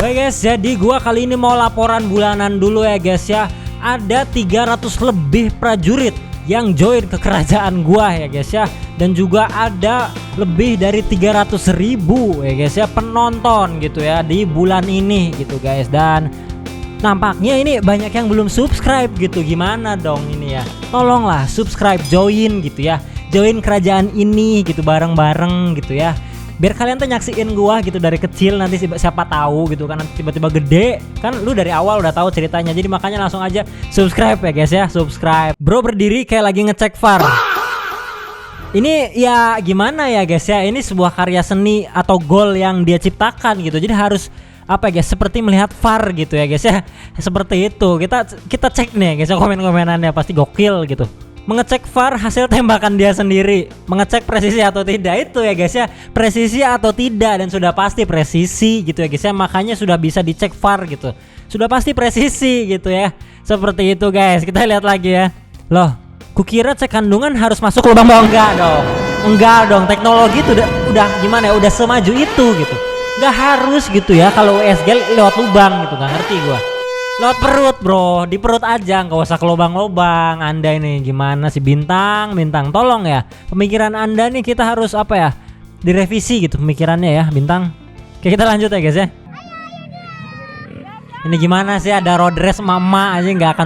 Oke guys, jadi gua kali ini mau laporan bulanan dulu ya guys ya. Ada 300 lebih prajurit yang join ke kerajaan gua ya guys ya. Dan juga ada lebih dari 300.000 ya guys ya penonton gitu ya di bulan ini gitu guys. Dan nampaknya ini banyak yang belum subscribe gitu. Gimana dong ini ya? Tolonglah subscribe, join gitu ya. Join kerajaan ini gitu bareng-bareng gitu ya. Biar kalian tuh nyaksiin gua gitu dari kecil, nanti siapa tahu gitu kan, nanti tiba-tiba gede kan lu dari awal udah tahu ceritanya. Jadi makanya langsung aja subscribe ya guys ya, subscribe. Bro berdiri kayak lagi ngecek VAR. Ini ya gimana ya guys ya, ini sebuah karya seni atau goal yang dia ciptakan gitu. Jadi harus apa ya guys, seperti melihat VAR gitu ya guys ya. Seperti itu. Kita cek nih guys ya, komen-komenannya pasti gokil gitu. Mengecek VAR hasil tembakan dia sendiri, mengecek presisi atau tidak, itu ya guys ya, presisi atau tidak, dan sudah pasti presisi gitu ya guys ya, makanya sudah bisa dicek VAR gitu, sudah pasti presisi gitu ya, seperti itu guys. Kita lihat lagi ya. Loh, kukira cek kandungan harus masuk lubang bawah. Enggak dong, teknologi itu udah gimana ya, udah semaju itu gitu, nggak harus gitu ya kalau USG lewat lubang gitu, nggak ngerti gua. Lewat perut bro, di perut aja, nggak usah ke lubang-lubang. Anda ini gimana sih bintang, tolong ya, pemikiran Anda nih kita harus apa ya, direvisi gitu pemikirannya ya bintang. Oke, kita lanjut ya guys ya. Ini gimana sih, ada road race mama aja nggak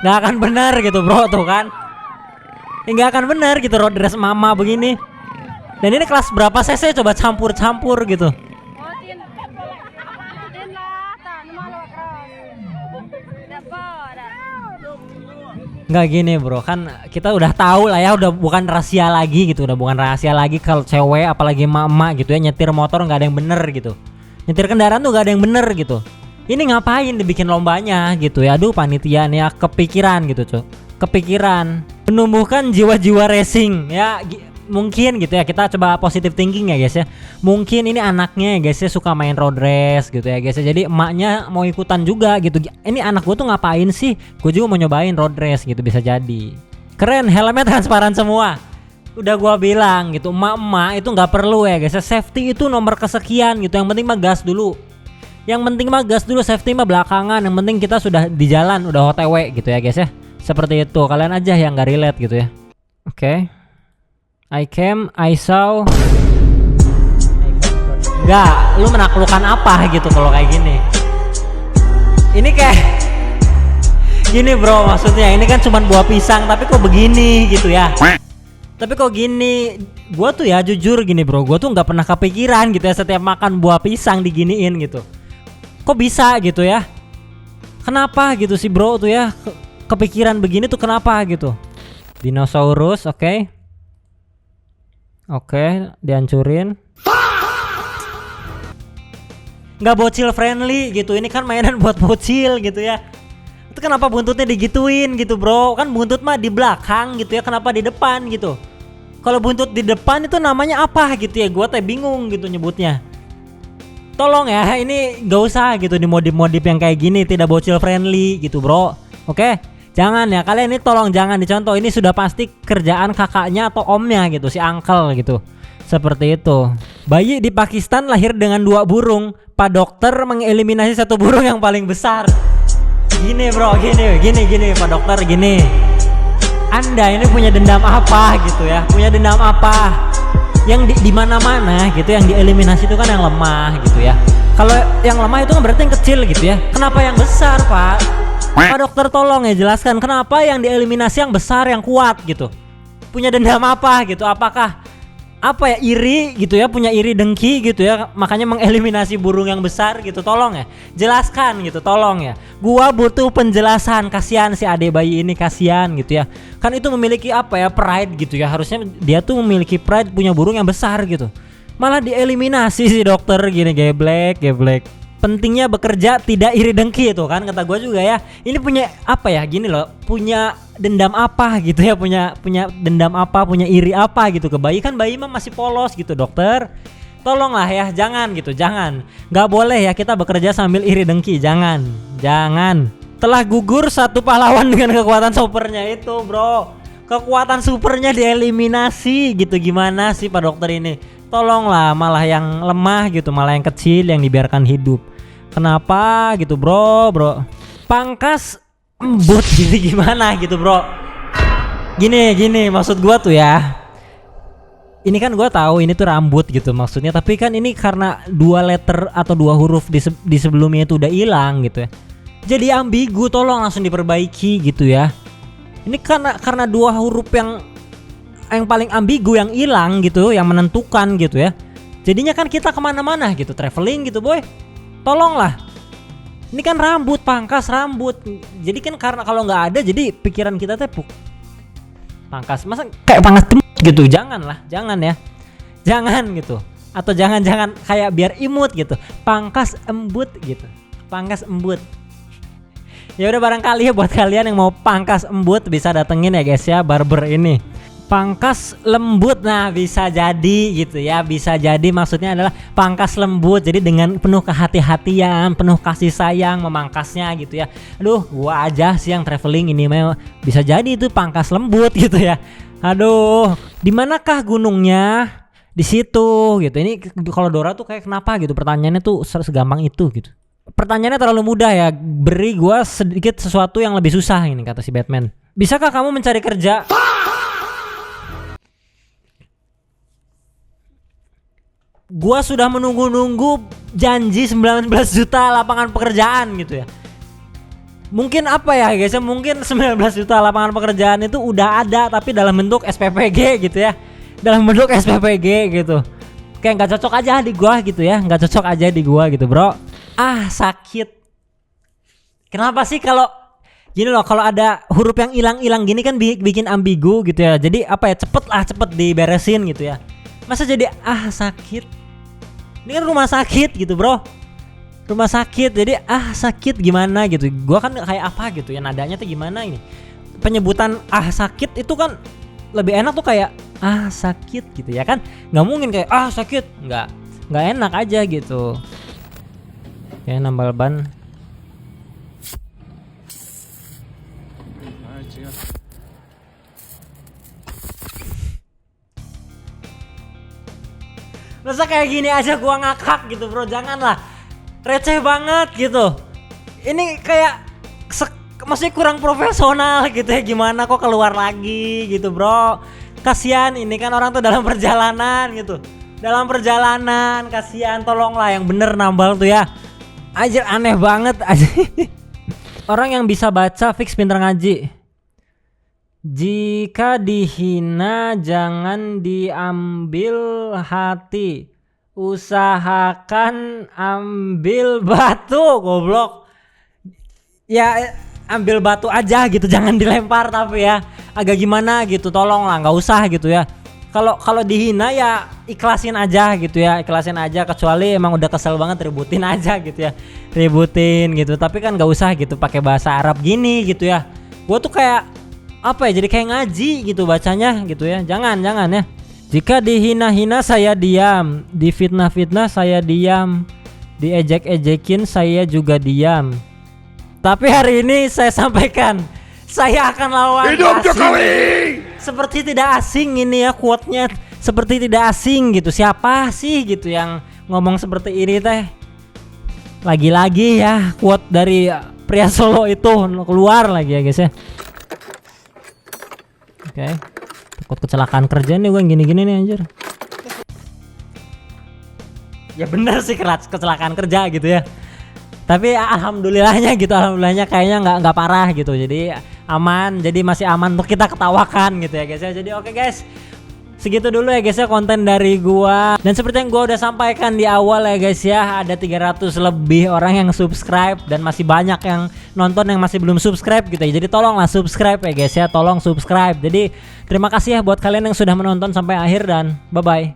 akan benar gitu bro, tuh kan, nggak akan benar gitu road race mama begini. Dan ini kelas berapa cc, coba campur gitu. Nggak gini bro, kan kita udah tahu lah ya, udah bukan rahasia lagi gitu, udah bukan rahasia lagi kalau cewek apalagi mama gitu ya nyetir motor nggak ada yang bener gitu, nyetir kendaraan tuh nggak ada yang bener gitu. Ini ngapain dibikin lombanya gitu ya? Aduh panitia nih ya, kepikiran gitu cuy, kepikiran menumbuhkan jiwa-jiwa racing ya. Mungkin gitu ya, kita coba positive thinking ya guys ya. Mungkin ini anaknya ya guys ya suka main road race gitu ya guys ya. Jadi emaknya mau ikutan juga gitu. Ini anak gue tuh ngapain sih? Gue juga mau nyobain road race gitu, bisa jadi. Keren, helmnya transparan semua. Udah gua bilang gitu, emak-emak itu nggak perlu ya guys ya. Safety itu nomor kesekian gitu. Yang penting mah gas dulu. Safety mah belakangan. Yang penting kita sudah di jalan, udah OTW gitu ya guys ya. Seperti itu. Kalian aja yang nggak relate gitu ya. Oke. I saw. Enggak, lu menaklukkan apa gitu kalau kayak gini. Ini kayak gini bro, maksudnya ini kan cuman buah pisang tapi kok begini gitu ya. Tapi kok gini, gua tuh ya jujur gini bro, gua tuh nggak pernah kepikiran gitu ya setiap makan buah pisang diginiin gitu. Kok bisa gitu ya? Kenapa gitu sih bro tuh ya? Kepikiran begini tuh kenapa gitu? Dinosaurus, oke. Oke, dihancurin. Nggak bocil friendly gitu. Ini kan mainan buat bocil gitu ya. Itu kenapa buntutnya digituin gitu bro? Kan buntut mah di belakang gitu ya, kenapa di depan gitu? Kalau buntut di depan itu namanya apa gitu ya? Gua teh bingung gitu nyebutnya. Tolong ya, ini nggak usah gitu dimodif-modif yang kayak gini, tidak bocil friendly gitu bro. Oke? Jangan ya, kalian ini tolong jangan dicontoh. Ini sudah pasti kerjaan kakaknya atau omnya gitu, si uncle gitu. Seperti itu. Bayi di Pakistan lahir dengan 2 burung. Pak dokter mengeliminasi 1 burung yang paling besar. Gini bro, gini Pak dokter gini. Anda ini punya dendam apa gitu ya? Punya dendam apa? Yang di mana-mana gitu, yang dieliminasi itu kan yang lemah gitu ya. Kalau yang lemah itu kan berarti yang kecil gitu ya. Kenapa yang besar, Pak? Pak dokter tolong ya jelaskan kenapa yang dieliminasi yang besar, yang kuat gitu. Punya dendam apa gitu? Apakah apa ya, iri gitu ya, punya iri dengki gitu ya, makanya mengeliminasi burung yang besar gitu. Tolong ya jelaskan gitu, tolong ya. Gua butuh penjelasan, kasihan si adik bayi ini, kasihan gitu ya. Kan itu memiliki apa ya, pride gitu ya. Harusnya dia tuh memiliki pride punya burung yang besar gitu. Malah dieliminasi si dokter gini, geblek. Pentingnya bekerja tidak iri dengki itu kan kata gue juga ya. Ini punya apa ya, gini loh, punya dendam apa gitu ya, punya dendam apa, punya iri apa gitu ke bayi. Kan bayi mah masih polos gitu dokter. Tolonglah ya, jangan gitu, jangan. Gak boleh ya kita bekerja sambil iri dengki, jangan. Telah gugur 1 pahlawan dengan kekuatan supernya itu bro. Kekuatan supernya dieliminasi gitu. Gimana sih Pak dokter ini? Tolonglah, malah yang lemah gitu, malah yang kecil yang dibiarkan hidup. Kenapa gitu bro? Pangkas embut jadi gimana gitu bro? Gini maksud gua tuh ya. Ini kan gua tahu ini tuh rambut gitu maksudnya, tapi kan ini karena 2 letter atau 2 huruf di sebelumnya itu udah hilang gitu ya. Jadi ambigu, tolong langsung diperbaiki gitu ya. Ini karena 2 huruf yang paling ambigu yang hilang gitu, yang menentukan gitu ya. Jadinya kan kita kemana-mana gitu, traveling gitu boy. Tolonglah. Ini kan rambut, pangkas rambut. Jadi kan karena kalau nggak ada, jadi pikiran kita teh pangkas. Masa kayak pangkas gitu, jangan ya, jangan gitu, atau jangan kayak biar imut gitu, pangkas embut gitu, pangkas embut. Ya udah, barangkali ya buat kalian yang mau pangkas embut bisa datengin ya guys ya, barber ini. Pangkas lembut, nah bisa jadi gitu ya, bisa jadi maksudnya adalah pangkas lembut, jadi dengan penuh kehati-hatian, penuh kasih sayang memangkasnya gitu ya. Aduh, gua aja sih yang traveling ini mah bisa jadi itu pangkas lembut gitu ya. Aduh, di manakah gunungnya? Di situ gitu. Ini kalau Dora tuh kayak kenapa gitu? Pertanyaannya tuh segampang itu gitu. Pertanyaannya terlalu mudah ya. Beri gua sedikit sesuatu yang lebih susah ini, kata si Batman. Bisakah kamu mencari kerja? Gua sudah menunggu-nunggu janji 19 juta lapangan pekerjaan gitu ya. Mungkin apa ya guys ya, mungkin 19 juta lapangan pekerjaan itu udah ada tapi dalam bentuk SPPG gitu ya. Dalam bentuk SPPG gitu. Kayak nggak cocok aja di gua gitu ya, nggak cocok aja di gua gitu bro. Ah sakit. Kenapa sih kalau gini loh, kalau ada huruf yang hilang-hilang gini kan bikin ambigu gitu ya. Jadi apa ya, cepet diberesin gitu ya. Masa jadi sakit. Ini kan rumah sakit gitu bro, rumah sakit, jadi sakit gimana gitu. Gua kan kayak apa gitu ya, nadanya tuh gimana ini. Penyebutan sakit itu kan lebih enak tuh kayak sakit gitu ya kan. Nggak mungkin kayak sakit, nggak enak aja gitu. Kayak nambal ban. Masa kayak gini aja gua ngakak gitu bro, janganlah, receh banget gitu. Ini kayak maksudnya kurang profesional gitu ya, gimana kok keluar lagi gitu bro. Kasihan, ini kan orang tuh dalam perjalanan gitu, dalam perjalanan, kasihan, tolonglah yang bener nambal tuh ya. Anjir aneh banget aja. Orang yang bisa baca fix pinter ngaji. Jika dihina jangan diambil hati, usahakan ambil batu. Goblok. Ya ambil batu aja gitu, jangan dilempar tapi ya. Agak gimana gitu, tolonglah nggak usah gitu ya. Kalau dihina ya ikhlasin aja gitu ya, ikhlasin aja, kecuali emang udah kesel banget ributin aja gitu ya. Ributin gitu, tapi kan nggak usah gitu pakai bahasa Arab gini gitu ya. Gua tuh kayak apa ya, jadi kayak ngaji gitu bacanya gitu ya. Jangan ya. Jika dihina-hina saya diam, difitnah-fitnah saya diam, diejek-ejekin saya juga diam. Tapi hari ini saya sampaikan, saya akan lawan hidup Jokowi. Seperti tidak asing ini ya quote-nya, seperti tidak asing gitu. Siapa sih gitu yang ngomong seperti ini teh? Lagi-lagi ya quote dari pria Solo itu keluar lagi ya guys ya. Oke, takut kecelakaan kerja nih gue gini-gini nih anjir. Ya bener sih kecelakaan kerja gitu ya. Tapi alhamdulillahnya gitu, alhamdulillahnya kayaknya nggak parah gitu. Jadi aman, jadi masih aman untuk kita ketawakan gitu ya guys ya. Jadi oke guys, segitu dulu ya guys ya konten dari gua. Dan seperti yang gua udah sampaikan di awal ya guys ya, ada 300 lebih orang yang subscribe dan masih banyak yang nonton yang masih belum subscribe gitu ya. Jadi tolonglah subscribe ya guys ya, tolong subscribe. Jadi terima kasih ya buat kalian yang sudah menonton sampai akhir dan bye bye.